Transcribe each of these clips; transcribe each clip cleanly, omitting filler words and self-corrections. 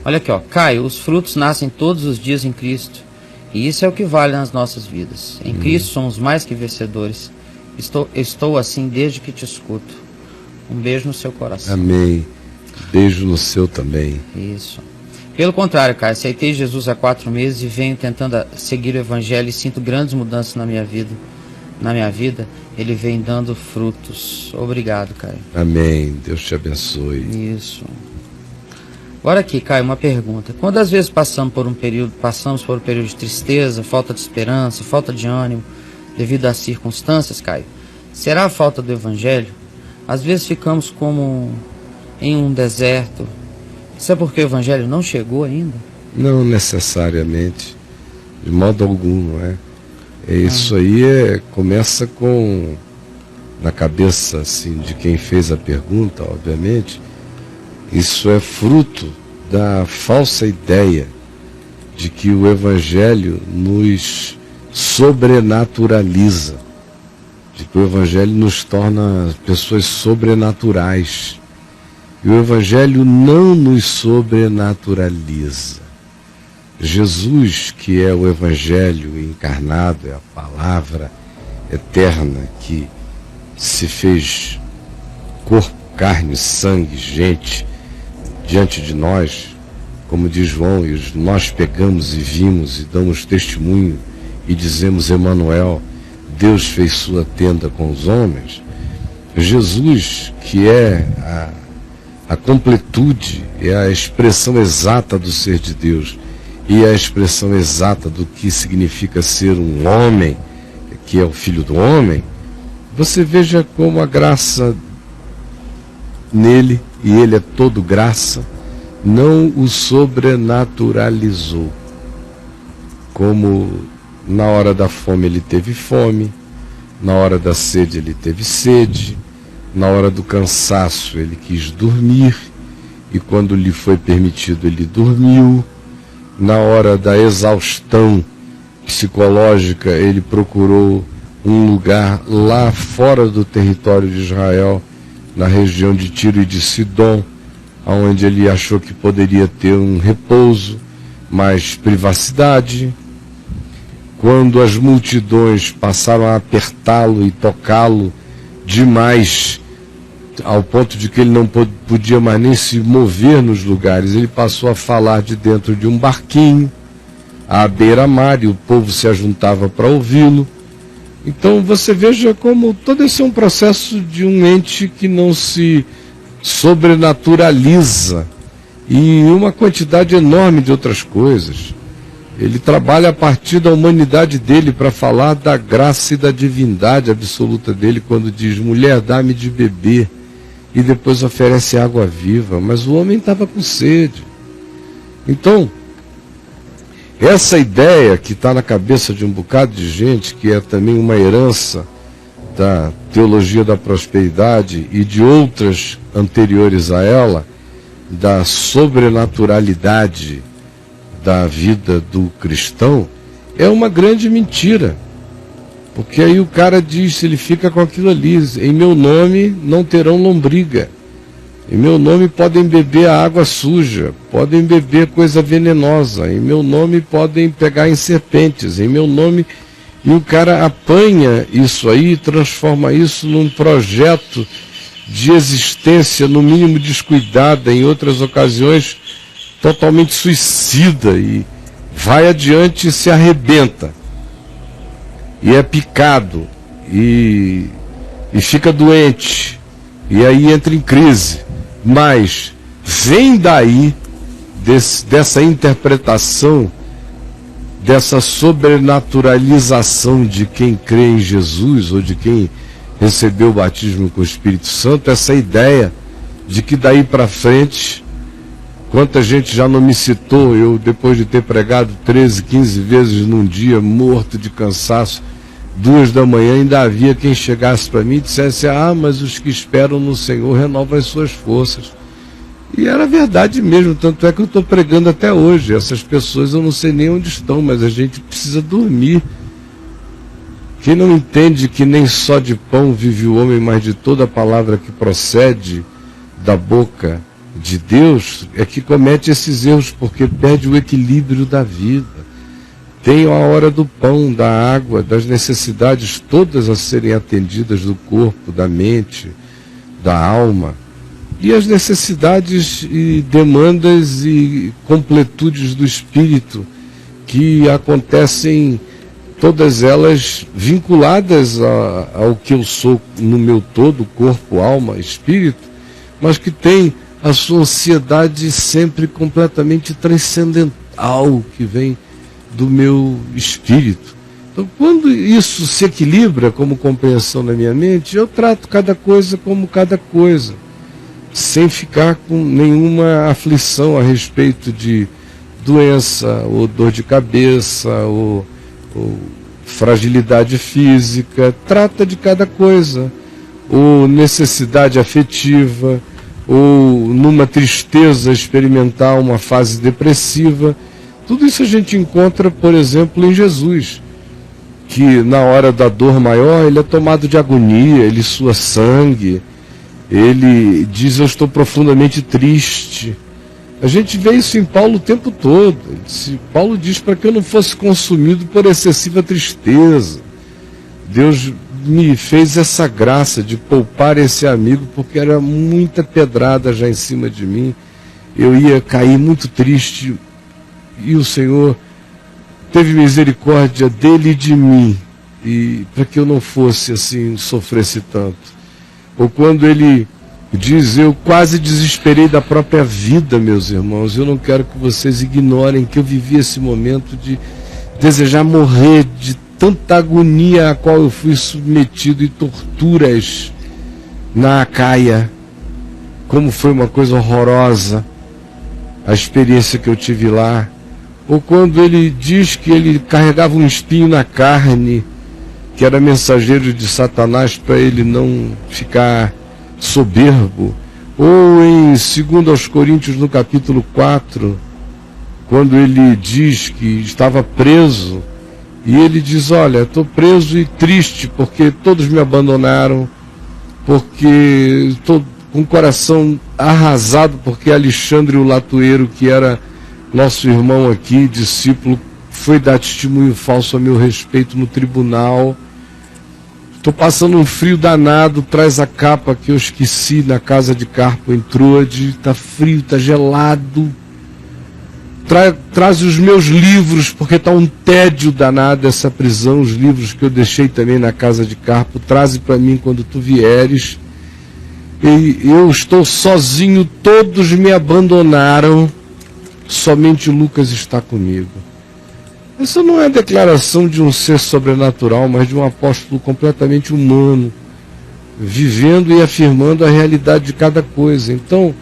Olha aqui, ó. Caio, os frutos nascem todos os dias em Cristo. E isso é o que vale nas nossas vidas. Em Cristo somos mais que vencedores. Estou assim desde que te escuto. Um beijo no seu coração. Amém. Beijo no seu também. Isso. Pelo contrário, Caio, aceitei Jesus há 4 meses e venho tentando seguir o Evangelho e sinto grandes mudanças na minha vida. Ele vem dando frutos. Obrigado, Caio. Amém. Deus te abençoe. Isso. Agora aqui, Caio, uma pergunta. Quando às vezes passamos por um período de tristeza, falta de esperança, falta de ânimo, devido às circunstâncias, Caio, será a falta do Evangelho? Às vezes ficamos como em um deserto. Isso é porque o Evangelho não chegou ainda? Não necessariamente, de modo algum, não é? Isso aí começa com, na cabeça assim, de quem fez a pergunta, obviamente, isso é fruto da falsa ideia de que o Evangelho nos sobrenaturaliza, de que o Evangelho nos torna pessoas sobrenaturais. E o Evangelho não nos sobrenaturaliza. Jesus, que é o Evangelho encarnado, é a palavra eterna que se fez corpo, carne, sangue, gente, diante de nós, como diz João, e nós pegamos e vimos e damos testemunho e dizemos: Emanuel, Deus fez sua tenda com os homens. Jesus, que é a completude, é a expressão exata do ser de Deus e a expressão exata do que significa ser um homem, que é o Filho do Homem. Você veja como a graça nele, e ele é todo graça, não o sobrenaturalizou. Como na hora da fome ele teve fome, na hora da sede ele teve sede, na hora do cansaço ele quis dormir, e quando lhe foi permitido ele dormiu. Na hora da exaustão psicológica ele procurou um lugar lá fora do território de Israel, na região de Tiro e de Sidom, onde ele achou que poderia ter um repouso, mais privacidade. Quando as multidões passaram a apertá-lo e tocá-lo demais, ao ponto de que ele não podia mais nem se mover nos lugares, ele passou a falar de dentro de um barquinho, à beira-mar, e o povo se ajuntava para ouvi-lo. Então você veja como todo esse é um processo de um ente que não se sobrenaturaliza, e uma quantidade enorme de outras coisas. Ele trabalha a partir da humanidade dele para falar da graça e da divindade absoluta dele, quando diz: mulher, dá-me de beber, e depois oferece água viva. Mas o homem estava com sede. Então, essa ideia que está na cabeça de um bocado de gente, que é também uma herança da teologia da prosperidade e de outras anteriores a ela, da sobrenaturalidade da vida do cristão, é uma grande mentira. Porque aí o cara diz, ele fica com aquilo ali: em meu nome não terão lombriga, em meu nome podem beber a água suja, podem beber coisa venenosa, em meu nome podem pegar em serpentes, em meu nome. E o cara apanha isso aí e transforma isso num projeto de existência, no mínimo descuidada, em outras ocasiões totalmente suicida, e vai adiante e se arrebenta, e é picado, e fica doente, e aí entra em crise. Mas vem daí, dessa interpretação, dessa sobrenaturalização de quem crê em Jesus, ou de quem recebeu o batismo com o Espírito Santo, essa ideia de que daí para frente, quanta gente já não me citou, eu depois de ter pregado 13, 15 vezes num dia, morto de cansaço, 2 da manhã, ainda havia quem chegasse para mim e dissesse: ah, mas os que esperam no Senhor renovam as suas forças. E era verdade mesmo, tanto é que eu estou pregando até hoje. Essas pessoas eu não sei nem onde estão, mas a gente precisa dormir. Quem não entende que nem só de pão vive o homem, mas de toda a palavra que procede da boca de Deus é que comete esses erros, porque perde o equilíbrio da vida. Tem a hora do pão, da água, das necessidades todas a serem atendidas do corpo, da mente, da alma. E as necessidades e demandas e completudes do espírito, que acontecem, todas elas vinculadas ao que eu sou no meu todo, corpo, alma, espírito, mas que tem a sua ansiedade sempre completamente transcendental, que vem do meu espírito. Então, quando isso se equilibra como compreensão na minha mente, eu trato cada coisa como cada coisa, sem ficar com nenhuma aflição a respeito de doença, ou dor de cabeça, ou fragilidade física. Trata de cada coisa, ou necessidade afetiva, ou numa tristeza experimentar uma fase depressiva. Tudo isso a gente encontra, por exemplo, em Jesus, que na hora da dor maior ele é tomado de agonia, ele sua sangue, ele diz: eu estou profundamente triste. A gente vê isso em Paulo o tempo todo. Paulo diz para que eu não fosse consumido por excessiva tristeza. Deus me fez essa graça de poupar esse amigo, porque era muita pedrada já em cima de mim. Eu ia cair muito triste, e o Senhor teve misericórdia dele e de mim, e para que eu não fosse assim, sofresse tanto. Ou quando ele diz: eu quase desesperei da própria vida, meus irmãos. Eu não quero que vocês ignorem que eu vivi esse momento de desejar morrer, de tanta agonia a qual eu fui submetido, e torturas na Acaia. Como foi uma coisa horrorosa a experiência que eu tive lá. Ou quando ele diz que ele carregava um espinho na carne, que era mensageiro de Satanás, para ele não ficar soberbo. Ou em 2 Coríntios, no capítulo 4, quando ele diz que estava preso, e ele diz: olha, estou preso e triste, porque todos me abandonaram, porque estou com o coração arrasado, porque Alexandre o Latueiro, que era nosso irmão aqui, discípulo, foi dar testemunho falso a meu respeito no tribunal. Estou passando um frio danado, traz a capa que eu esqueci na casa de Carpo em Troade, está frio, está gelado. Traz os meus livros, porque está um tédio danado essa prisão, os livros que eu deixei também na casa de Carpo, traze para mim quando tu vieres. E eu estou sozinho, todos me abandonaram, somente Lucas está comigo. Isso não é a declaração de um ser sobrenatural, mas de um apóstolo completamente humano, vivendo e afirmando a realidade de cada coisa. Então,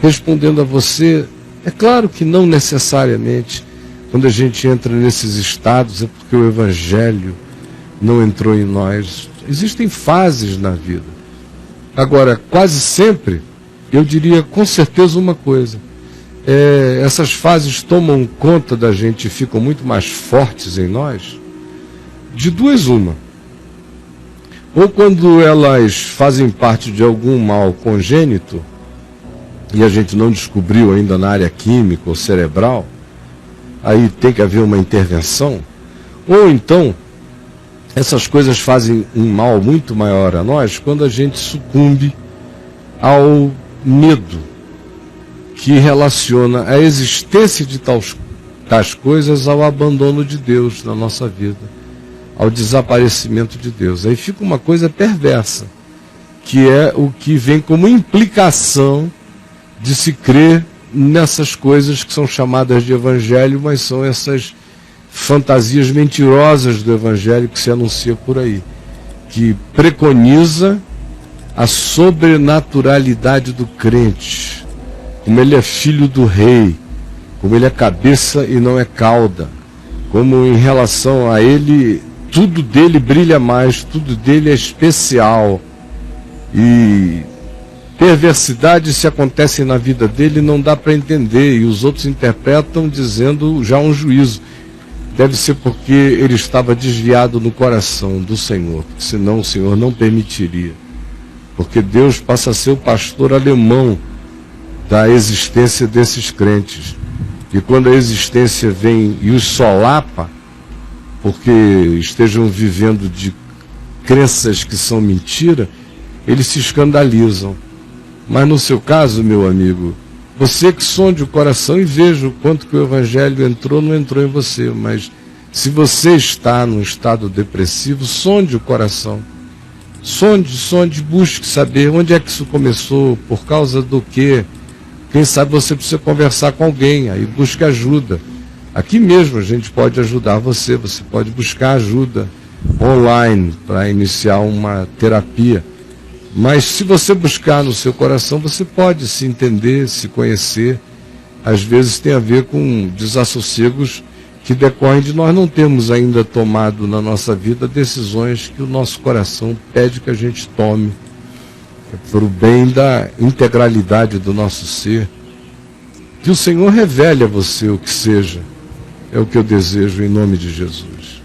respondendo a você, é claro que não necessariamente, quando a gente entra nesses estados, é porque o Evangelho não entrou em nós. Existem fases na vida. Agora, quase sempre, eu diria com certeza uma coisa: essas fases tomam conta da gente e ficam muito mais fortes em nós, de duas uma. Ou quando elas fazem parte de algum mal congênito, e a gente não descobriu ainda na área química ou cerebral, aí tem que haver uma intervenção. Ou então, essas coisas fazem um mal muito maior a nós quando a gente sucumbe ao medo, que relaciona a existência de tais coisas ao abandono de Deus na nossa vida, ao desaparecimento de Deus. Aí fica uma coisa perversa, que é o que vem como implicação de se crer nessas coisas que são chamadas de Evangelho, mas são essas fantasias mentirosas do Evangelho que se anuncia por aí, que preconiza a sobrenaturalidade do crente, como ele é filho do rei, como ele é cabeça e não é cauda, como em relação a ele, tudo dele brilha mais, tudo dele é especial, e perversidades se acontecem na vida dele, não dá para entender, e os outros interpretam dizendo já um juízo. Deve ser porque ele estava desviado no coração do Senhor, senão o Senhor não permitiria. Porque Deus passa a ser o pastor alemão da existência desses crentes. E quando a existência vem e os solapa, porque estejam vivendo de crenças que são mentira, eles se escandalizam. Mas no seu caso, meu amigo, você que sonde o coração e veja o quanto que o Evangelho entrou, não entrou em você, mas se você está num estado depressivo, sonde o coração. Sonde, busque saber onde é que isso começou, por causa do quê. Quem sabe você precisa conversar com alguém, aí busque ajuda. Aqui mesmo a gente pode ajudar você pode buscar ajuda online para iniciar uma terapia. Mas se você buscar no seu coração, você pode se entender, se conhecer. Às vezes tem a ver com desassossegos que decorrem de nós não termos ainda tomado na nossa vida decisões que o nosso coração pede que a gente tome, para o bem da integralidade do nosso ser. Que o Senhor revele a você o que seja. É o que eu desejo em nome de Jesus.